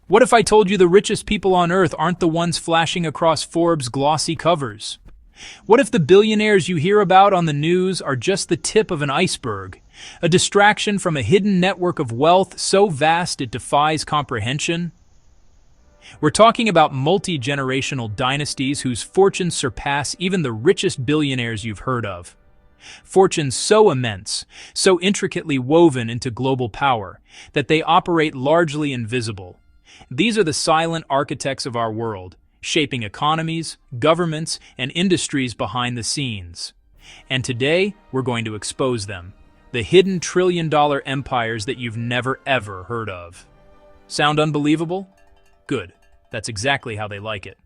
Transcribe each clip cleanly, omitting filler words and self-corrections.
What if I told you the richest people on Earth aren't the ones flashing across Forbes' glossy covers? What if the billionaires you hear about on the news are just the tip of an iceberg, a distraction from a hidden network of wealth so vast it defies comprehension? We're talking about multi-generational dynasties whose fortunes surpass even the richest billionaires you've heard of. Fortunes so immense, so intricately woven into global power, that they operate largely invisible. These are the silent architects of our world, shaping economies, governments, and industries behind the scenes. And today, we're going to expose them, the hidden trillion-dollar empires that you've never ever heard of. Sound unbelievable? Good. That's exactly how they like it.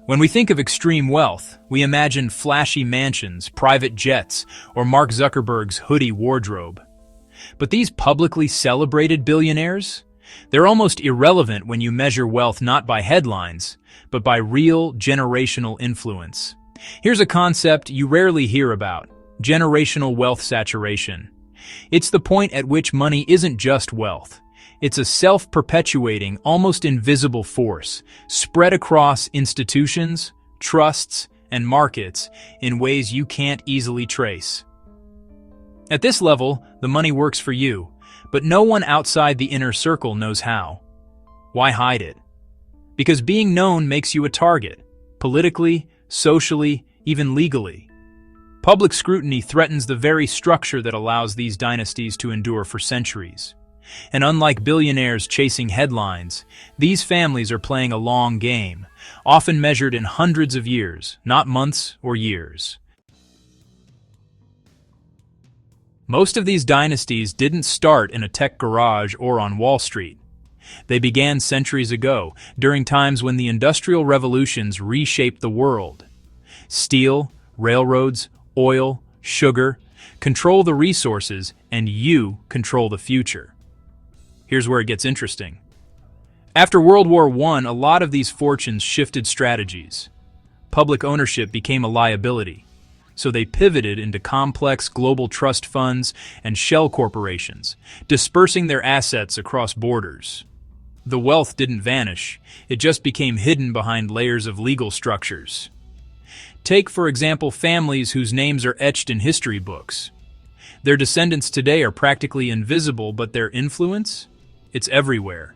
When we think of extreme wealth, we imagine flashy mansions, private jets, or Mark Zuckerberg's hoodie wardrobe. But these publicly celebrated billionaires? They're almost irrelevant when you measure wealth not by headlines, but by real generational influence. Here's a concept you rarely hear about: generational wealth saturation. It's the point at which money isn't just wealth. It's a self-perpetuating, almost invisible force, spread across institutions, trusts, and markets in ways you can't easily trace. At this level, the money works for you, but no one outside the inner circle knows how. Why hide it? Because being known makes you a target, politically, socially, even legally. Public scrutiny threatens the very structure that allows these dynasties to endure for centuries. And unlike billionaires chasing headlines, these families are playing a long game, often measured in hundreds of years, not months or years. Most of these dynasties didn't start in a tech garage or on Wall Street. They began centuries ago, during times when the industrial revolutions reshaped the world. Steel, railroads, oil, sugar control the resources, and you control the future. Here's where it gets interesting. After World War I, a lot of these fortunes shifted strategies. Public ownership became a liability, so they pivoted into complex global trust funds and shell corporations, dispersing their assets across borders. The wealth didn't vanish, it just became hidden behind layers of legal structures. Take, for example, families whose names are etched in history books. Their descendants today are practically invisible, but their influence? It's everywhere.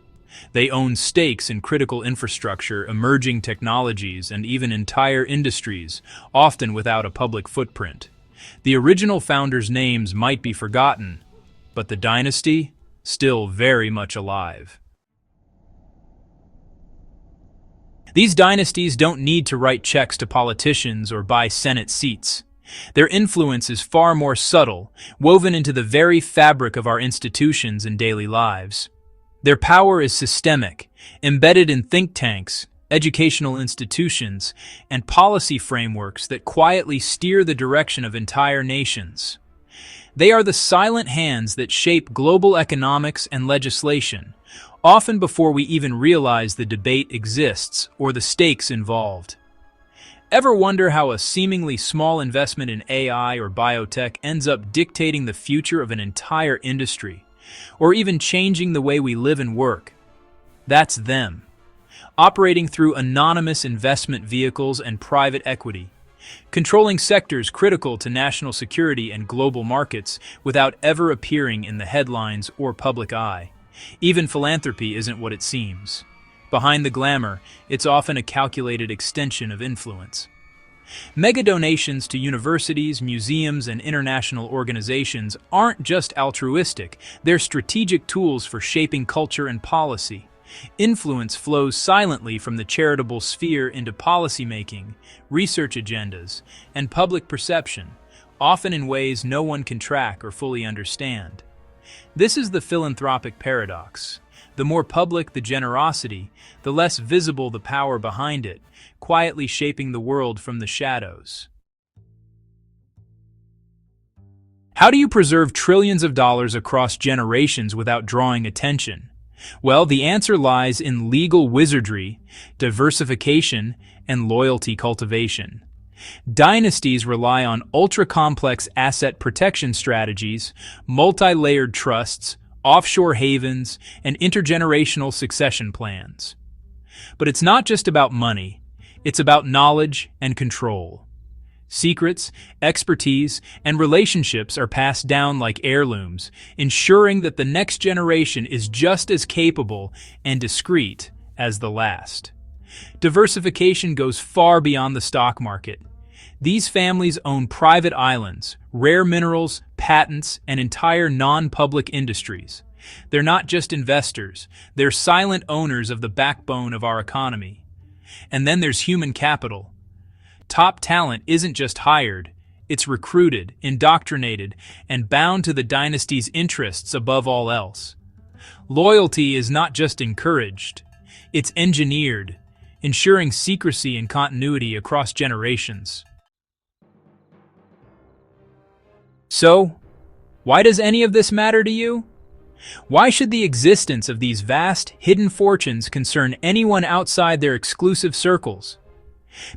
They own stakes in critical infrastructure, emerging technologies, and even entire industries, often without a public footprint. The original founders' names might be forgotten, but the dynasty, still very much alive. These dynasties don't need to write checks to politicians or buy Senate seats. Their influence is far more subtle, woven into the very fabric of our institutions and daily lives. Their power is systemic, embedded in think tanks, educational institutions, and policy frameworks that quietly steer the direction of entire nations. They are the silent hands that shape global economics and legislation, often before we even realize the debate exists or the stakes involved. Ever wonder how a seemingly small investment in AI or biotech ends up dictating the future of an entire industry, or even changing the way we live and work? That's them, operating through anonymous investment vehicles and private equity, controlling sectors critical to national security and global markets without ever appearing in the headlines or public eye. Even philanthropy isn't what it seems. Behind the glamour, it's often a calculated extension of influence. Mega donations to universities, museums, and international organizations aren't just altruistic, they're strategic tools for shaping culture and policy. Influence flows silently from the charitable sphere into policymaking, research agendas, and public perception, often in ways no one can track or fully understand. This is the philanthropic paradox. The more public the generosity, the less visible the power behind it, quietly shaping the world from the shadows. How do you preserve trillions of dollars across generations without drawing attention? Well, the answer lies in legal wizardry, diversification, and loyalty cultivation. Dynasties rely on ultra-complex asset protection strategies, multi-layered trusts, offshore havens, and intergenerational succession plans. But it's not just about money, it's about knowledge and control. Secrets, expertise, and relationships are passed down like heirlooms, ensuring that the next generation is just as capable and discreet as the last. Diversification goes far beyond the stock market. These families own private islands, rare minerals, patents, and entire non-public industries. They're not just investors, they're silent owners of the backbone of our economy. And then there's human capital. Top talent isn't just hired, it's recruited, indoctrinated, and bound to the dynasty's interests above all else. Loyalty is not just encouraged, it's engineered, ensuring secrecy and continuity across generations. So, why does any of this matter to you? Why should the existence of these vast, hidden fortunes concern anyone outside their exclusive circles?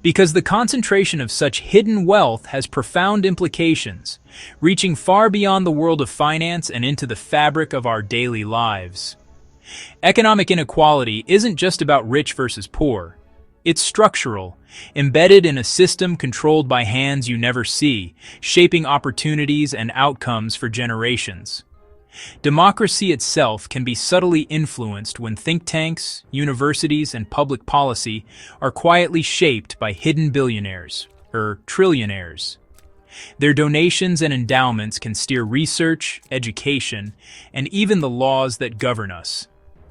Because the concentration of such hidden wealth has profound implications, reaching far beyond the world of finance and into the fabric of our daily lives. Economic inequality isn't just about rich versus poor. It's structural, embedded in a system controlled by hands you never see, shaping opportunities and outcomes for generations. Democracy itself can be subtly influenced when think tanks, universities, and public policy are quietly shaped by hidden billionaires, or trillionaires. Their donations and endowments can steer research, education, and even the laws that govern us.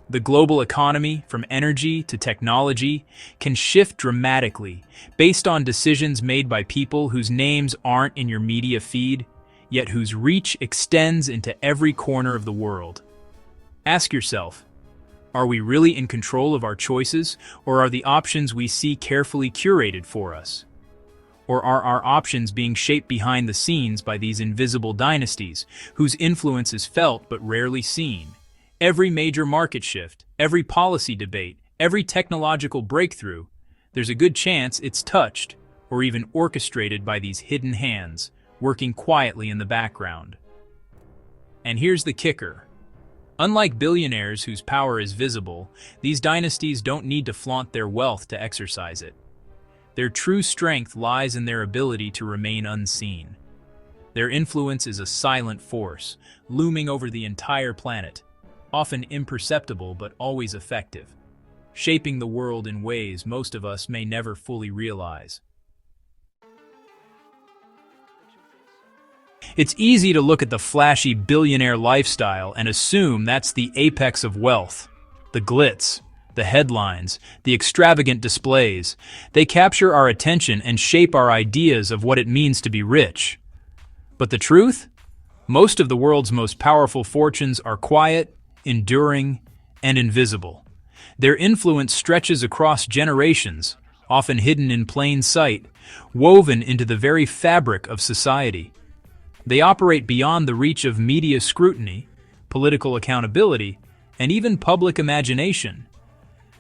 The global economy, from energy to technology, can shift dramatically based on decisions made by people whose names aren't in your media feed, yet whose reach extends into every corner of the world. Ask yourself, are we really in control of our choices, or are the options we see carefully curated for us? Or are our options being shaped behind the scenes by these invisible dynasties, whose influence is felt but rarely seen? Every major market shift, every policy debate, every technological breakthrough, there's a good chance it's touched or even orchestrated by these hidden hands, working quietly in the background. And here's the kicker. Unlike billionaires whose power is visible, these dynasties don't need to flaunt their wealth to exercise it. Their true strength lies in their ability to remain unseen. Their influence is a silent force, looming over the entire planet, often imperceptible but always effective, shaping the world in ways most of us may never fully realize. It's easy to look at the flashy billionaire lifestyle and assume that's the apex of wealth. The glitz, the headlines, the extravagant displays, they capture our attention and shape our ideas of what it means to be rich. But the truth? Most of the world's most powerful fortunes are quiet, enduring, and invisible. Their influence stretches across generations, often hidden in plain sight, woven into the very fabric of society. They operate beyond the reach of media scrutiny, political accountability, and even public imagination.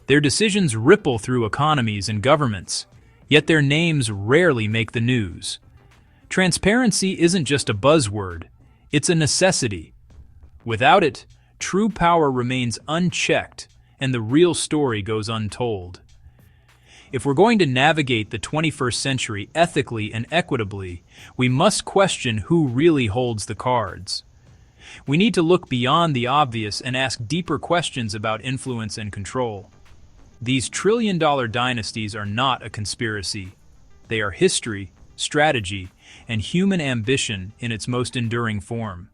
Their decisions ripple through economies and governments, yet their names rarely make the news. Transparency isn't just a buzzword, it's a necessity. Without it, true power remains unchecked, and the real story goes untold. If we're going to navigate the 21st century ethically and equitably, we must question who really holds the cards. We need to look beyond the obvious and ask deeper questions about influence and control. These trillion-dollar dynasties are not a conspiracy. They are history, strategy, and human ambition in its most enduring form.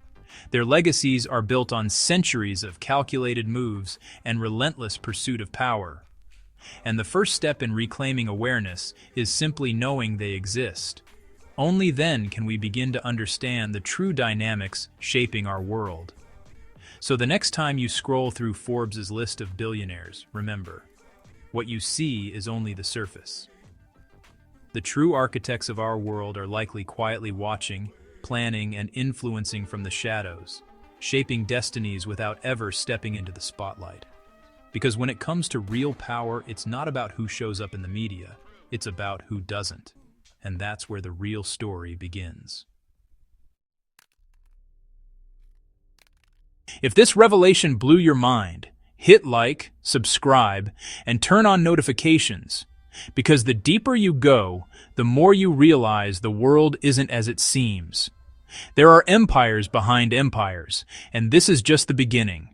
Their legacies are built on centuries of calculated moves and relentless pursuit of power. And the first step in reclaiming awareness is simply knowing they exist. Only then can we begin to understand the true dynamics shaping our world. So the next time you scroll through Forbes' list of billionaires, remember, what you see is only the surface. The true architects of our world are likely quietly watching, planning, and influencing from the shadows, shaping destinies without ever stepping into the spotlight. Because when it comes to real power, it's not about who shows up in the media, it's about who doesn't. And that's where the real story begins. If this revelation blew your mind, hit like, subscribe, and turn on notifications, because the deeper you go, the more you realize the world isn't as it seems. There are empires behind empires, and this is just the beginning.